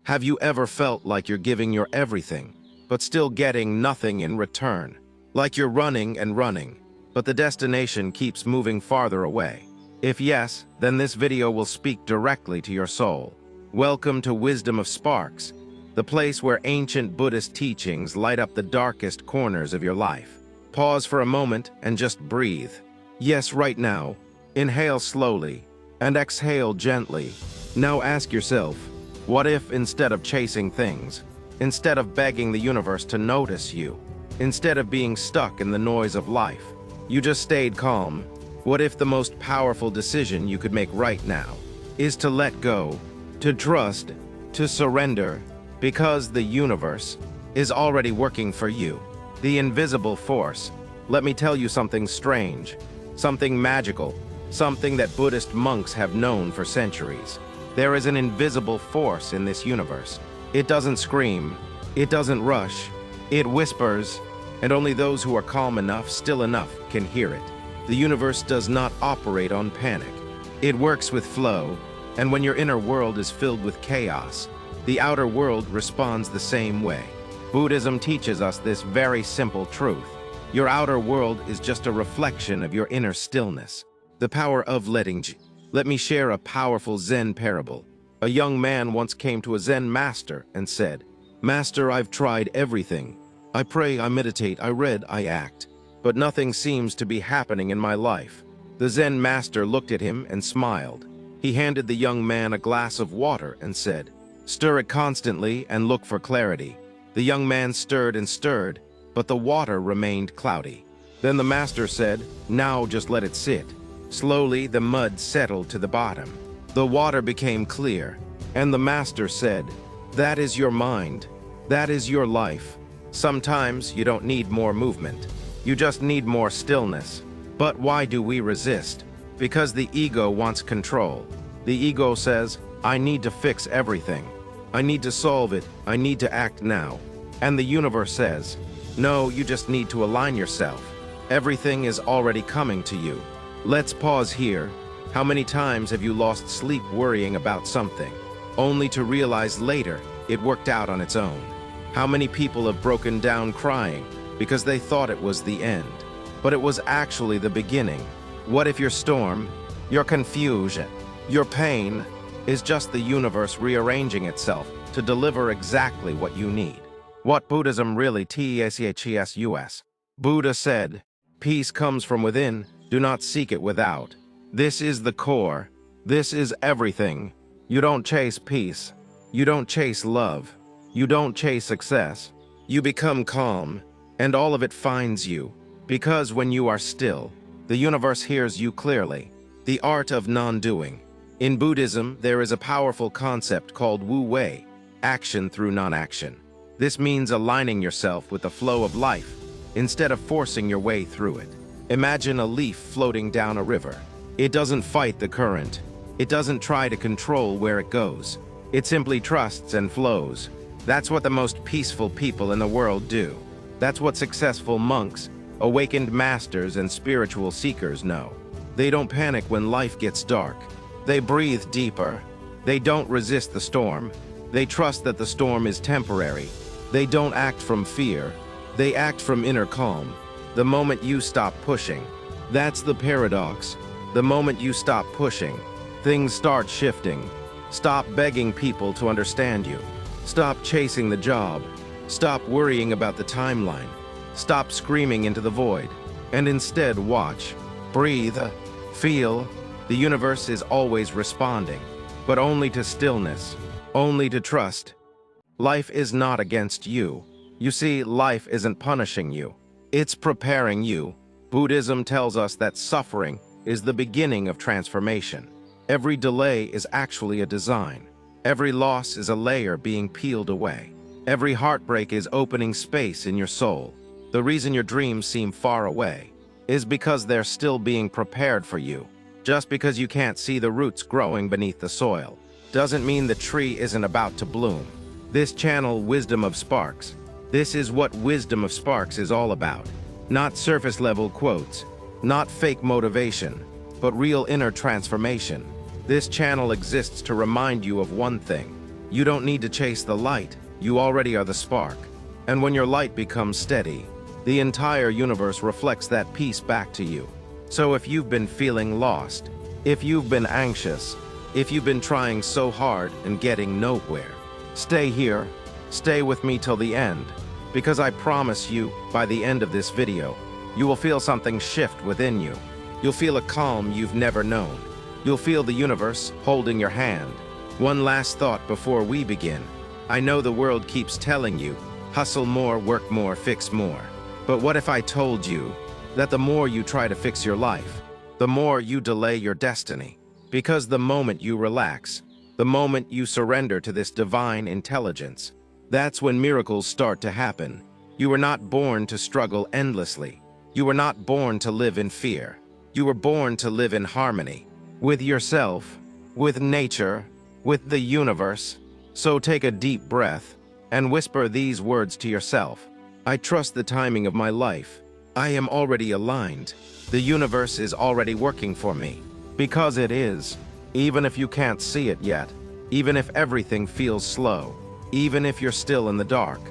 Have you ever felt like you're giving your everything, but still getting nothing in return? Like you're running and running, but the destination keeps moving farther away? If yes, then this video will speak directly to your soul. Welcome to Wisdom of Sparks, the place where ancient Buddhist teachings light up the darkest corners of your life. Pause for a moment and just breathe. Yes, right now. Inhale slowly and exhale gently. Now ask yourself, what if instead of chasing things, instead of begging the universe to notice you, instead of being stuck in the noise of life, you just stayed calm? What if the most powerful decision you could make right now is to let go, to trust, to surrender, because the universe is already working for you? The invisible force. Let me tell you something strange, something magical, something that Buddhist monks have known for centuries. There is an invisible force in this universe. It doesn't scream, it doesn't rush, it whispers, and only those who are calm enough, still enough, can hear it. The universe does not operate on panic. It works with flow, and when your inner world is filled with chaos, the outer world responds the same way. Buddhism teaches us this very simple truth. Your outer world is just a reflection of your inner stillness. The power of letting go. Let me share a powerful Zen parable. A young man once came to a Zen master and said, "Master, I've tried everything. I pray, I meditate, I read, I act, but nothing seems to be happening in my life." The Zen master looked at him and smiled. He handed the young man a glass of water and said, "Stir it constantly and look for clarity." The young man stirred and stirred, but the water remained cloudy. Then the master said, "Now just let it sit." Slowly, the mud settled to the bottom. The water became clear, and the master said, "That is your mind. That is your life. Sometimes you don't need more movement. You just need more stillness." But why do we resist? Because the ego wants control. The ego says, "I need to fix everything. I need to solve it. I need to act now." And the universe says, "No, you just need to align yourself. Everything is already coming to you." Let's pause here. How many times have you lost sleep worrying about something, only to realize later it worked out on its own? How many people have broken down crying because they thought it was the end, but it was actually the beginning? What if your storm, your confusion, your pain is just the universe rearranging itself to deliver exactly what you need? What Buddhism really teaches. Buddha said, "Peace comes from within, do not seek it without." This is the core. This is everything. You don't chase peace. You don't chase love. You don't chase success. You become calm, and all of it finds you. Because when you are still, the universe hears you clearly. The art of non-doing. In Buddhism, there is a powerful concept called wu-wei, action through non-action. This means aligning yourself with the flow of life instead of forcing your way through it. Imagine a leaf floating down a river. It doesn't fight the current. It doesn't try to control where it goes. It simply trusts and flows. That's what the most peaceful people in the world do. That's what successful monks, awakened masters, and spiritual seekers know. They don't panic when life gets dark. They breathe deeper. They don't resist the storm. They trust that the storm is temporary. They don't act from fear. They act from inner calm. The moment you stop pushing, that's the paradox. The moment you stop pushing, things start shifting. Stop begging people to understand you. Stop chasing the job. Stop worrying about the timeline. Stop screaming into the void. And instead watch, breathe, feel. The universe is always responding, but only to stillness, only to trust. Life is not against you. You see, life isn't punishing you. It's preparing you. Buddhism tells us that suffering is the beginning of transformation. Every delay is actually a design. Every loss is a layer being peeled away. Every heartbreak is opening space in your soul. The reason your dreams seem far away is because they're still being prepared for you. Just because you can't see the roots growing beneath the soil doesn't mean the tree isn't about to bloom. This channel, Wisdom of Sparks, this is what Wisdom of Sparks is all about. Not surface-level quotes, not fake motivation, but real inner transformation. This channel exists to remind you of one thing. You don't need to chase the light, you already are the spark. And when your light becomes steady, the entire universe reflects that peace back to you. So if you've been feeling lost, if you've been anxious, if you've been trying so hard and getting nowhere, stay here, stay with me till the end, because I promise you, by the end of this video, you will feel something shift within you. You'll feel a calm you've never known. You'll feel the universe holding your hand. One last thought before we begin. I know the world keeps telling you, hustle more, work more, fix more. But what if I told you that the more you try to fix your life, the more you delay your destiny? Because the moment you relax, the moment you surrender to this divine intelligence, that's when miracles start to happen. You were not born to struggle endlessly. You were not born to live in fear. You were born to live in harmony with yourself, with nature, with the universe. So take a deep breath and whisper these words to yourself. I trust the timing of my life. I am already aligned. The universe is already working for me. Because it is. Even if you can't see it yet, even if everything feels slow, even if you're still in the dark,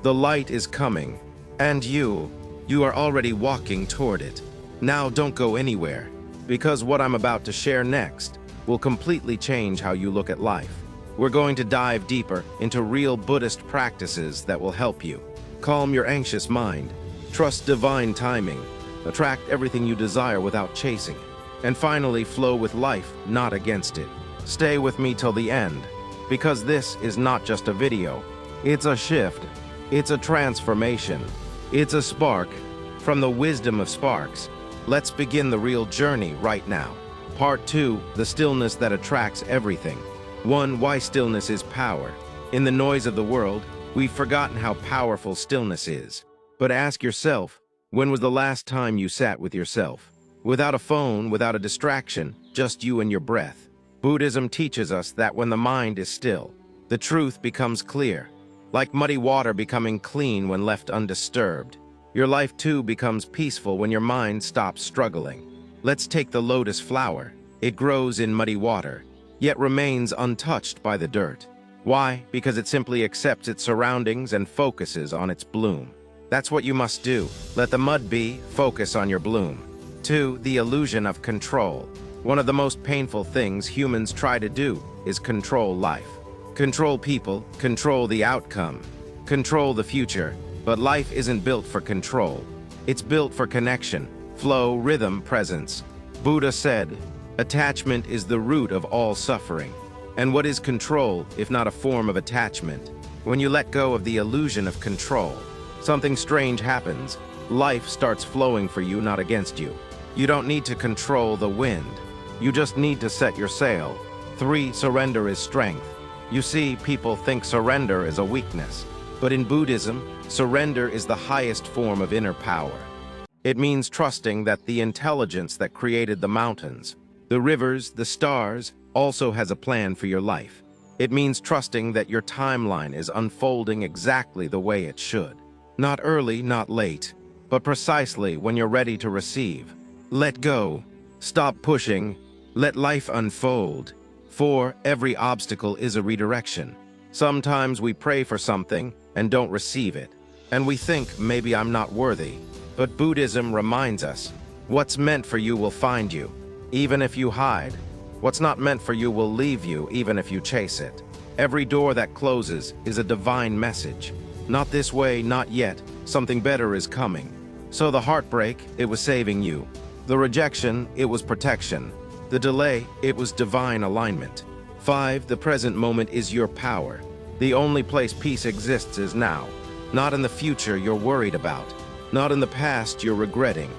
the light is coming, and you are already walking toward it. Now don't go anywhere, because what I'm about to share next will completely change how you look at life. We're going to dive deeper into real Buddhist practices that will help you. Calm your anxious mind, trust divine timing, attract everything you desire without chasing it, and finally flow with life, not against it. Stay with me till the end, because this is not just a video. It's a shift. It's a transformation. It's a spark from the wisdom of sparks. Let's begin the real journey right now. Part 2, the stillness that attracts everything. 1. Why stillness is power. In the noise of the world, we've forgotten how powerful stillness is. But ask yourself, when was the last time you sat with yourself? Without a phone, without a distraction, just you and your breath. Buddhism teaches us that when the mind is still, the truth becomes clear. Like muddy water becoming clean when left undisturbed. Your life too becomes peaceful when your mind stops struggling. Let's take the lotus flower. It grows in muddy water, yet remains untouched by the dirt. Why? Because it simply accepts its surroundings and focuses on its bloom. That's what you must do. Let the mud be, focus on your bloom. 2. The illusion of control. One of the most painful things humans try to do is control life. Control people, control the outcome, control the future. But life isn't built for control. It's built for connection, flow, rhythm, presence. Buddha said, attachment is the root of all suffering. And what is control, if not a form of attachment? When you let go of the illusion of control, something strange happens. Life starts flowing for you, not against you. You don't need to control the wind. You just need to set your sail. 3. Surrender is strength. You see, people think surrender is a weakness. But in Buddhism, surrender is the highest form of inner power. It means trusting that the intelligence that created the mountains, the rivers, the stars, also has a plan for your life. It means trusting that your timeline is unfolding exactly the way it should. Not early, not late, but precisely when you're ready to receive. Let go. Stop pushing. Let life unfold. 4. Every obstacle is a redirection. Sometimes we pray for something and don't receive it, and we think, maybe I'm not worthy. But Buddhism reminds us, what's meant for you will find you, even if you hide. What's not meant for you will leave you, even if you chase it. Every door that closes is a divine message. Not this way, not yet. Something better is coming. So the heartbreak, it was saving you. The rejection, it was protection. The delay, it was divine alignment. 5. The present moment is your power. The only place peace exists is now. Not in the future you're worried about. Not in the past you're regretting.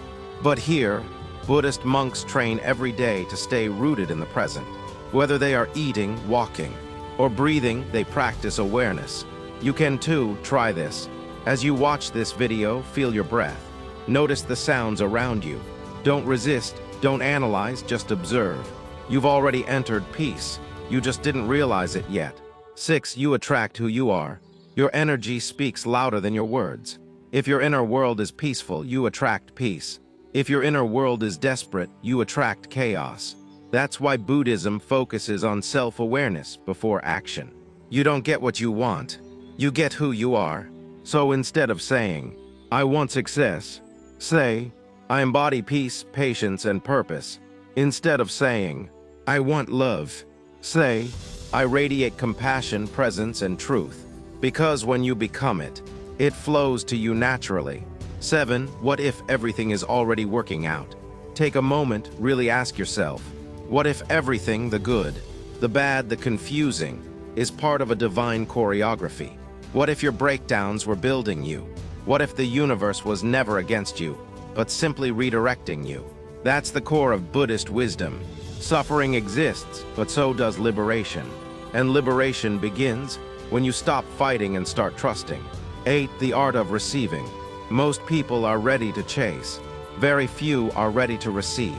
But here, Buddhist monks train every day to stay rooted in the present. Whether they are eating, walking, or breathing, they practice awareness. You can too try this. As you watch this video, feel your breath. Notice the sounds around you. Don't resist, don't analyze, just observe. You've already entered peace. You just didn't realize it yet. 6. You attract who you are. Your energy speaks louder than your words. If your inner world is peaceful, you attract peace. If your inner world is desperate, you attract chaos. That's why Buddhism focuses on self-awareness before action. You don't get what you want. You get who you are. So instead of saying, I want success, say, I embody peace, patience, and purpose. Instead of saying, I want love, say, I radiate compassion, presence, and truth. Because when you become it, it flows to you naturally. 7. What if everything is already working out? Take a moment, really ask yourself, what if everything, the good, the bad, the confusing, is part of a divine choreography? What if your breakdowns were building you? What if the universe was never against you, but simply redirecting you? That's the core of Buddhist wisdom. Suffering exists, but so does liberation. And liberation begins when you stop fighting and start trusting. 8. The art of receiving. Most people are ready to chase. Very few are ready to receive.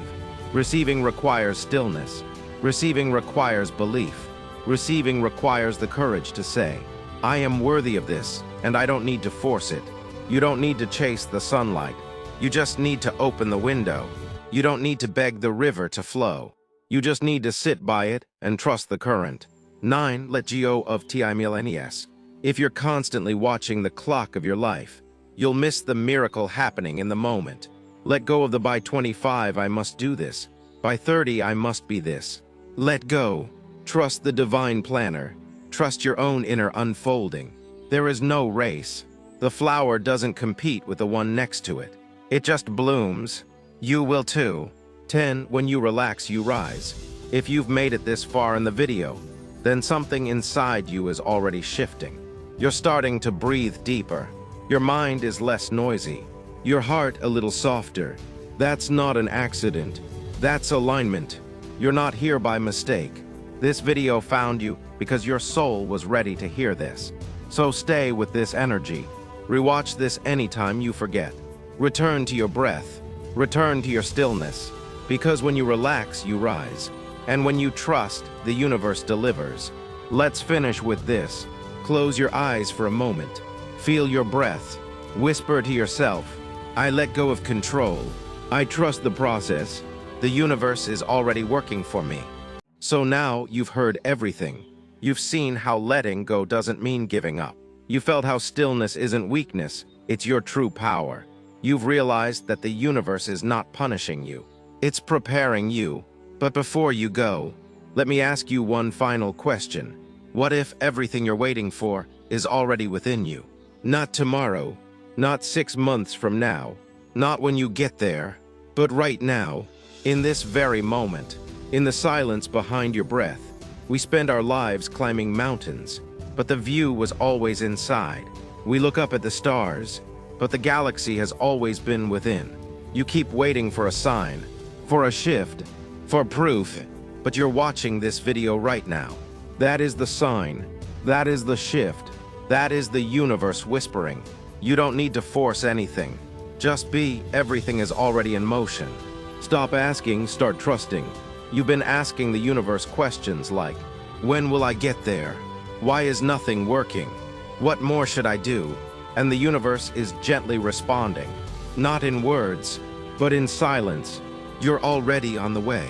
Receiving requires stillness. Receiving requires belief. Receiving requires the courage to say, I am worthy of this, and I don't need to force it. You don't need to chase the sunlight. You just need to open the window. You don't need to beg the river to flow. You just need to sit by it and trust the current. 9. Let go of timillennials. If you're constantly watching the clock of your life, you'll miss the miracle happening in the moment. Let go of the by 25 I must do this. By 30 I must be this. Let go. Trust the divine planner. Trust your own inner unfolding. There is no race. The flower doesn't compete with the one next to it. It just blooms. You will too. 10. When you relax, you rise. If you've made it this far in the video, then something inside you is already shifting. You're starting to breathe deeper. Your mind is less noisy. Your heart a little softer. That's not an accident. That's alignment. You're not here by mistake. This video found you because your soul was ready to hear this. So stay with this energy. Rewatch this anytime you forget. Return to your breath. Return to your stillness. Because when you relax, you rise. And when you trust, the universe delivers. Let's finish with this. Close your eyes for a moment. Feel your breath. Whisper to yourself, I let go of control. I trust the process. The universe is already working for me. So now you've heard everything. You've seen how letting go doesn't mean giving up. You felt how stillness isn't weakness, it's your true power. You've realized that the universe is not punishing you. It's preparing you. But before you go, let me ask you one final question. What if everything you're waiting for is already within you? Not tomorrow, not 6 months from now, not when you get there, but right now, in this very moment, in the silence behind your breath. We spend our lives climbing mountains, but the view was always inside. We look up at the stars, but the galaxy has always been within. You keep waiting for a sign, for a shift, for proof, but you're watching this video right now. That is the sign. That is the shift. That is the universe whispering. You don't need to force anything. Just be. Everything is already in motion. Stop asking, start trusting. You've been asking the universe questions like, when will I get there? Why is nothing working? What more should I do? And the universe is gently responding. Not in words, but in silence. You're already on the way.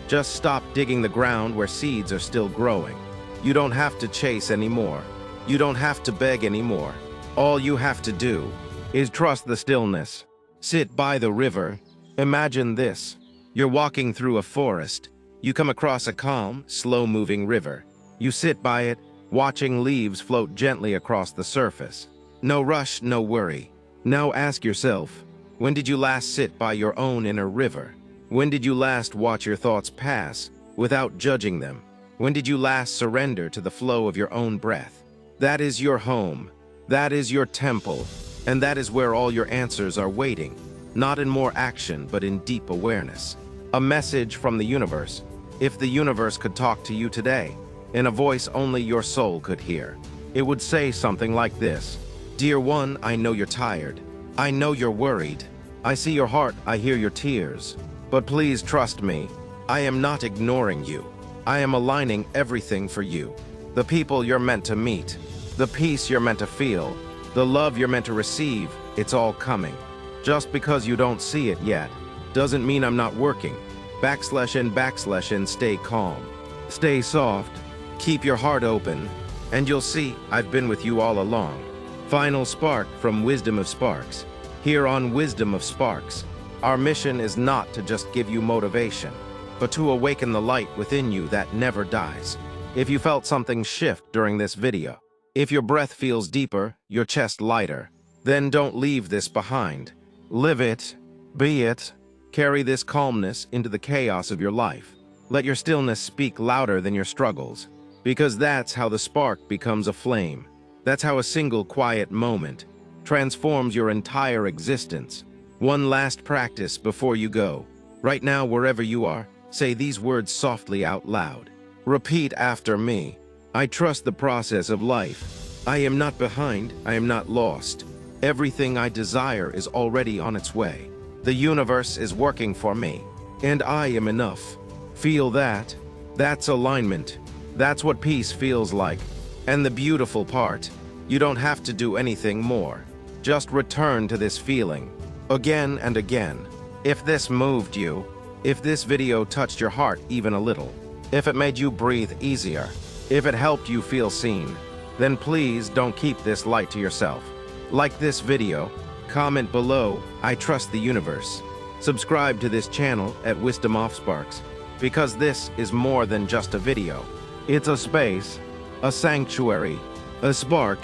Just stop digging the ground where seeds are still growing. You don't have to chase anymore. You don't have to beg anymore. All you have to do is trust the stillness. Sit by the river. Imagine this. You're walking through a forest. You come across a calm, slow-moving river. You sit by it, watching leaves float gently across the surface. No rush, no worry. Now ask yourself, when did you last sit by your own inner river? When did you last watch your thoughts pass without judging them? When did you last surrender to the flow of your own breath? That is your home. That is your temple. And that is where all your answers are waiting. Not in more action, but in deep awareness. A message from the universe. If the universe could talk to you today, in a voice only your soul could hear, it would say something like this. Dear one, I know you're tired. I know you're worried. I see your heart, I hear your tears. But please trust me. I am not ignoring you. I am aligning everything for you. The people you're meant to meet, the peace you're meant to feel, the love you're meant to receive, it's all coming. Just because you don't see it yet, doesn't mean I'm not working. /and stay calm. Stay soft, keep your heart open, and you'll see I've been with you all along. Final spark from Wisdom of Sparks. Here on Wisdom of Sparks, our mission is not to just give you motivation, but to awaken the light within you that never dies. If you felt something shift during this video, if your breath feels deeper, your chest lighter, then don't leave this behind. Live it, be it, carry this calmness into the chaos of your life. Let your stillness speak louder than your struggles, because that's how the spark becomes a flame. That's how a single quiet moment transforms your entire existence. One last practice before you go. Right now, wherever you are, say these words softly out loud. Repeat after me. I trust the process of life. I am not behind, I am not lost. Everything I desire is already on its way. The universe is working for me, and I am enough. Feel that? That's alignment. That's what peace feels like. And the beautiful part, you don't have to do anything more. Just return to this feeling, again and again. If this moved you, if this video touched your heart even a little, if it made you breathe easier, if it helped you feel seen, then please don't keep this light to yourself. Like this video, comment below, I trust the universe. Subscribe to this channel at Wisdom of Sparks, because this is more than just a video. It's a space, a sanctuary, a spark,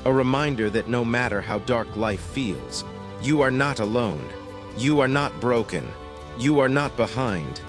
a reminder that no matter how dark life feels, you are not alone. You are not broken. You are not behind.